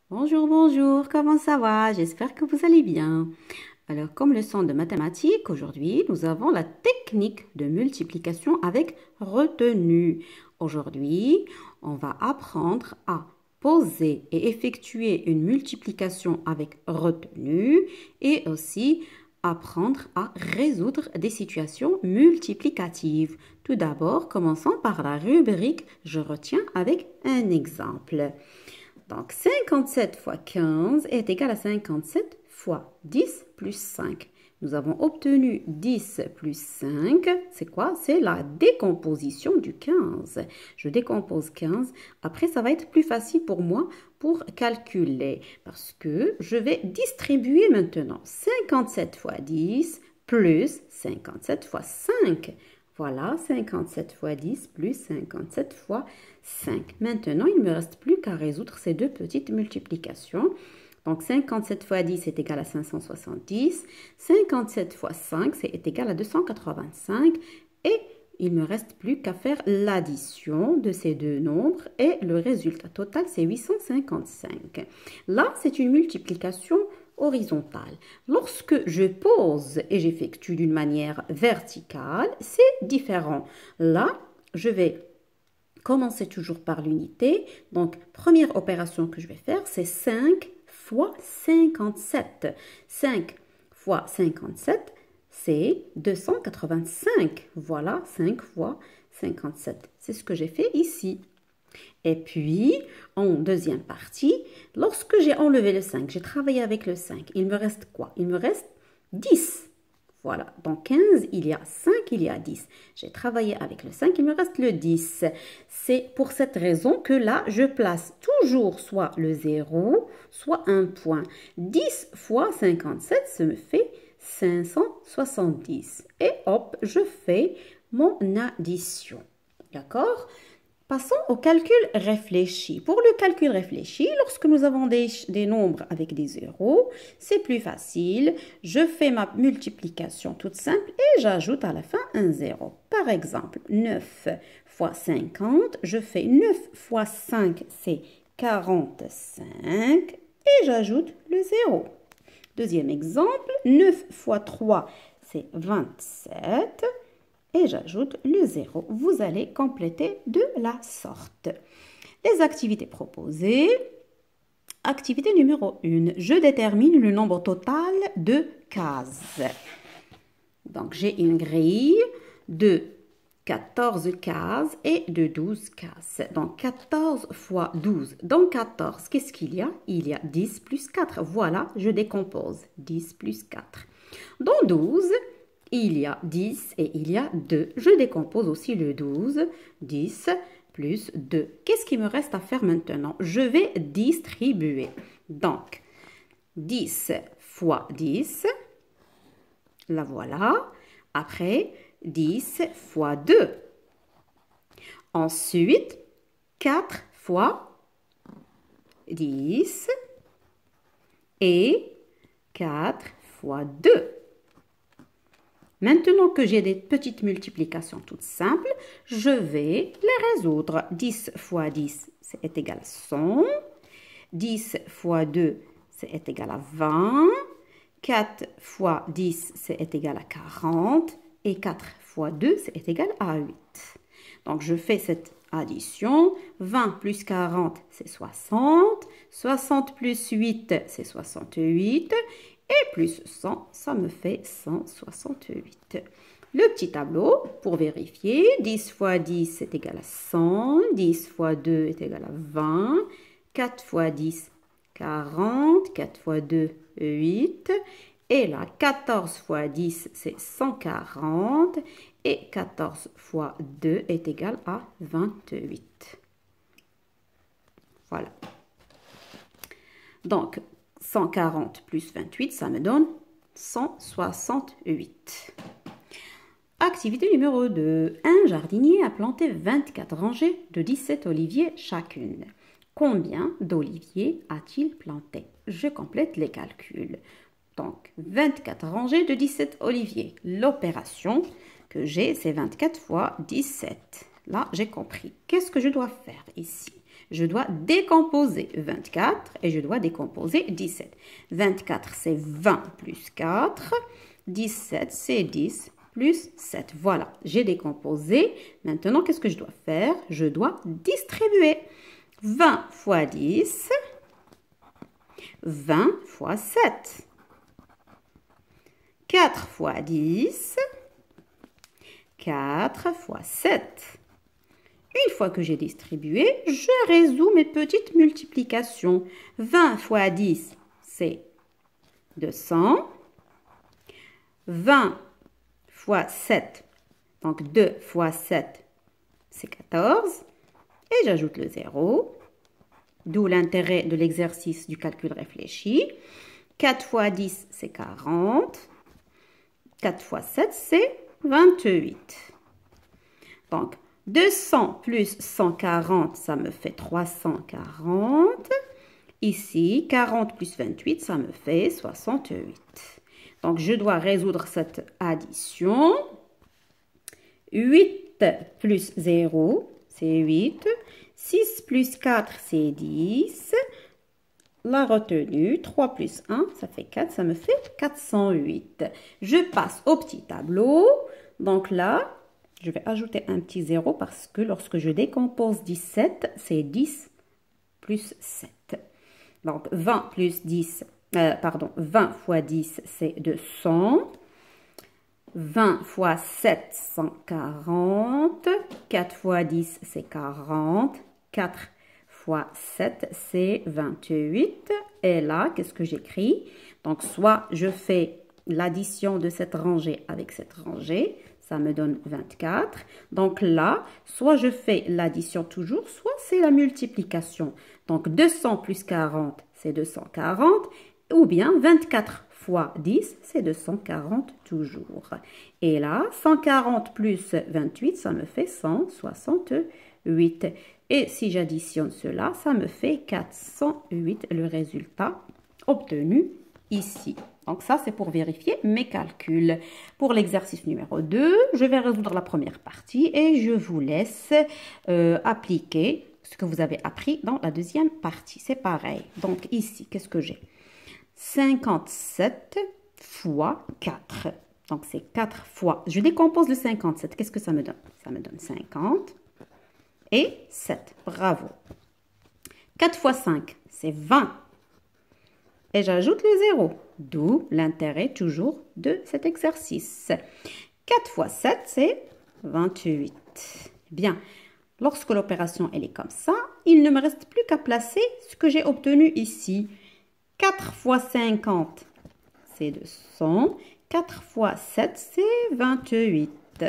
Bonjour, bonjour, comment ça va? J'espère que vous allez bien. Alors, comme leçon de mathématiques, aujourd'hui, nous avons la technique de multiplication avec retenue. Aujourd'hui, on va apprendre à poser et effectuer une multiplication avec retenue et aussi apprendre à résoudre des situations multiplicatives. Tout d'abord, commençons par la rubrique Je retiens avec un exemple. Donc, 57 fois 15 est égal à 57 fois 10 plus 5. Nous avons obtenu 10 plus 5. C'est quoi? C'est la décomposition du 15. Je décompose 15. Après, ça va être plus facile pour moi pour calculer parce que je vais distribuer maintenant 57 fois 10 plus 57 fois 5. Voilà, 57 fois 10 plus 57 fois 5. Maintenant, il ne me reste plus qu'à résoudre ces deux petites multiplications. Donc, 57 fois 10 est égal à 570. 57 fois 5, c'est égal à 285. Et il ne me reste plus qu'à faire l'addition de ces deux nombres. Et le résultat total, c'est 855. Là, c'est une multiplication horizontale. Lorsque je pose et j'effectue d'une manière verticale, c'est différent. Là, je vais commencer toujours par l'unité. Donc, première opération que je vais faire, c'est 5 fois 57. 5 fois 57, c'est 285. Voilà, 5 fois 57. C'est ce que j'ai fait ici. Et puis, en deuxième partie, lorsque j'ai enlevé le 5, j'ai travaillé avec le 5, il me reste quoi? Il me reste 10. Voilà, dans 15, il y a 5, il y a 10. J'ai travaillé avec le 5, il me reste le 10. C'est pour cette raison que là, je place toujours soit le 0, soit un point. 10 fois 57, ça me fait 570. Et hop, je fais mon addition. D'accord? Passons au calcul réfléchi. Pour le calcul réfléchi, lorsque nous avons des nombres avec des zéros, c'est plus facile. Je fais ma multiplication toute simple et j'ajoute à la fin un zéro. Par exemple, 9 fois 50, je fais 9 fois 5, c'est 45 et j'ajoute le zéro. Deuxième exemple, 9 fois 3, c'est 27. Et j'ajoute le 0. Vous allez compléter de la sorte. Les activités proposées. Activité numéro 1. Je détermine le nombre total de cases. Donc, j'ai une grille de 14 cases et de 12 cases. Donc, 14 fois 12. Dans 14, qu'est-ce qu'il y a? Il y a 10 plus 4. Voilà, je décompose. 10 plus 4. Dans 12, il y a 10 et il y a 2. Je décompose aussi le 12. 10 plus 2. Qu'est-ce qu'il me reste à faire maintenant? Je vais distribuer. Donc, 10 fois 10. La voilà. Après, 10 fois 2. Ensuite, 4 fois 10 et 4 fois 2. Maintenant que j'ai des petites multiplications toutes simples, je vais les résoudre. 10 fois 10, c'est égal à 100. 10 fois 2, c'est égal à 20. 4 fois 10, c'est égal à 40. Et 4 fois 2, c'est égal à 8. Donc, je fais cette addition. 20 plus 40, c'est 60. 60 plus 8, c'est 68. Et plus 100, ça me fait 168. Le petit tableau, pour vérifier, 10 fois 10 c'est égal à 100, 10 fois 2 est égal à 20, 4 fois 10, 40, 4 fois 2, 8. Et là, 14 fois 10, c'est 140. Et 14 fois 2 est égal à 28. Voilà. Donc, 140 plus 28, ça me donne 168. Activité numéro 2. Un jardinier a planté 24 rangées de 17 oliviers chacune. Combien d'oliviers a-t-il planté? Je complète les calculs. Donc, 24 rangées de 17 oliviers. L'opération que j'ai, c'est 24 fois 17. Là, j'ai compris. Qu'est-ce que je dois faire ici? Je dois décomposer 24 et je dois décomposer 17. 24, c'est 20 plus 4. 17, c'est 10 plus 7. Voilà, j'ai décomposé. Maintenant, qu'est-ce que je dois faire? Je dois distribuer. 20 fois 10, 20 fois 7. 4 fois 10, 4 fois 7. Une fois que j'ai distribué, je résous mes petites multiplications. 20 fois 10, c'est 200. 20 fois 7, donc 2 fois 7, c'est 14. Et j'ajoute le 0, d'où l'intérêt de l'exercice du calcul réfléchi. 4 fois 10, c'est 40. 4 fois 7, c'est 28. Donc, 200 plus 140, ça me fait 340. Ici, 40 plus 28, ça me fait 68. Donc, je dois résoudre cette addition. 8 plus 0, c'est 8. 6 plus 4, c'est 10. La retenue, 3 plus 1, ça fait 4, ça me fait 408. Je passe au petit tableau. Donc là, je vais ajouter un petit 0 parce que lorsque je décompose 17, c'est 10 plus 7. Donc 20 plus 10, 20 fois 10, c'est 200. 20 fois 7, 140. 4 fois 10, c'est 40. 4 fois 7, c'est 28. Et là, qu'est-ce que j'écris? Donc, soit je fais l'addition de cette rangée avec cette rangée, ça me donne 24. Donc là, soit je fais l'addition toujours, soit c'est la multiplication. Donc, 200 plus 40, c'est 240. Ou bien 24 fois 10, c'est 240 toujours. Et là, 140 plus 28, ça me fait 168. Et si j'additionne cela, ça me fait 408, le résultat obtenu ici. Donc ça, c'est pour vérifier mes calculs. Pour l'exercice numéro 2, je vais résoudre la première partie et je vous laisse appliquer ce que vous avez appris dans la deuxième partie. C'est pareil. Donc ici, qu'est-ce que j'ai? 57 fois 4. Donc, c'est 4 fois. Je décompose le 57. Qu'est-ce que ça me donne? Ça me donne 50 et 7. Bravo. 4 fois 5, c'est 20. Et j'ajoute le 0. D'où l'intérêt toujours de cet exercice. 4 fois 7, c'est 28. Bien. Lorsque l'opération elle est comme ça, il ne me reste plus qu'à placer ce que j'ai obtenu ici. 4 fois 50, c'est 200. 4 fois 7, c'est 28.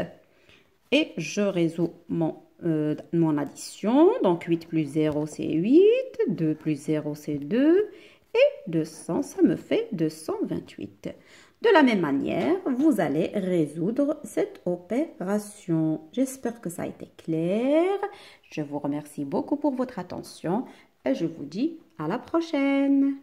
Et je résous mon addition. Donc, 8 plus 0, c'est 8. 2 plus 0, c'est 2. Et 200, ça me fait 228. De la même manière, vous allez résoudre cette opération. J'espère que ça a été clair. Je vous remercie beaucoup pour votre attention et je vous dis à la prochaine.